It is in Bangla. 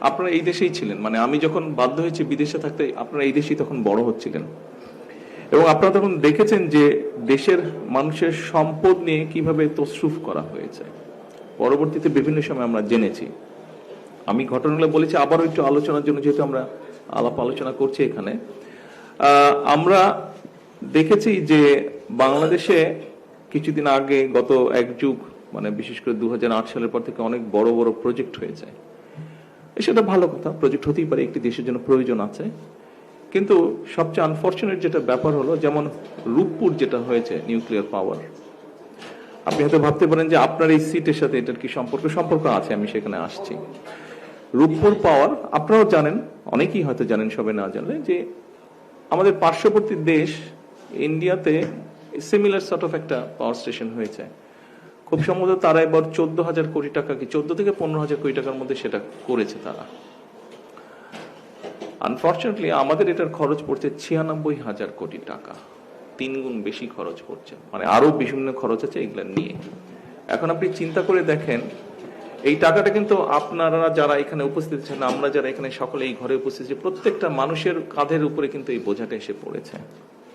আপনারা এই দেশেই ছিলেন, মানে আমি যখন বাধ্য হয়েছি বিদেশে থাকতে, আপনারা এই দেশেই তখন বড় হচ্ছিলেন এবং আপনারা তখন দেখেছেন যে দেশের মানুষের সম্পদ নিয়ে কিভাবে তসরুফ করা হয়েছে। পরবর্তীতে বিভিন্ন সময় আমরা জেনেছি, আমি ঘটনাগুলো বলেছি আবারও একটু আলোচনার জন্য, যেহেতু আমরা আলাপ আলোচনা করছি এখানে। আমরা দেখেছি যে বাংলাদেশে কিছুদিন আগে গত এক যুগ, মানে বিশেষ করে 2008 সালের পর থেকে অনেক বড় বড় প্রজেক্ট হয়েছে। সেটা ভালো কথা, প্রজেক্ট হতেই পারে, একটি দেশের জন্য প্রয়োজন আছে। কিন্তু সবচেয়ে আনফরচুনেট যেটা ব্যাপার হলো, যেমন রূপপুর যেটা হয়েছে নিউক্লিয়ার পাওয়ার, আপনি হয়তো ভাবতে পারেন যে আপনার এই সিটের সাথে এটার কি সম্পর্ক আছে, আমি সেখানে আসছি। রূপপুর পাওয়ার আপনারাও জানেন, অনেকেই হয়তো জানেন, সবাই না জানলে, যে আমাদের পার্শ্ববর্তী দেশ ইন্ডিয়াতে সিমিলার সর্ট অফ একটা পাওয়ার স্টেশন হয়েছে। খুব সম্ভবত তারা এবার 14,000 কোটি টাকা, কি 14 থেকে 15,000 কোটি টাকার মধ্যে সেটা করেছে তারা। আনফরচুনেটলি আমাদের এটার খরচ পড়ছে 96,000 কোটি টাকা, 3 গুণ বেশি খরচ পড়ছে, মানে আরো বিভিন্ন খরচ আছে এগুলো নিয়ে। এখন আপনি চিন্তা করে দেখেন, এই টাকাটা কিন্তু আপনারা যারা এখানে উপস্থিত আছেন, আমরা যারা এখানে সকলে এই ঘরে উপস্থিত আছি, প্রত্যেকটা মানুষের কাঁধের উপরে কিন্তু এই বোঝাটা এসে পড়েছে।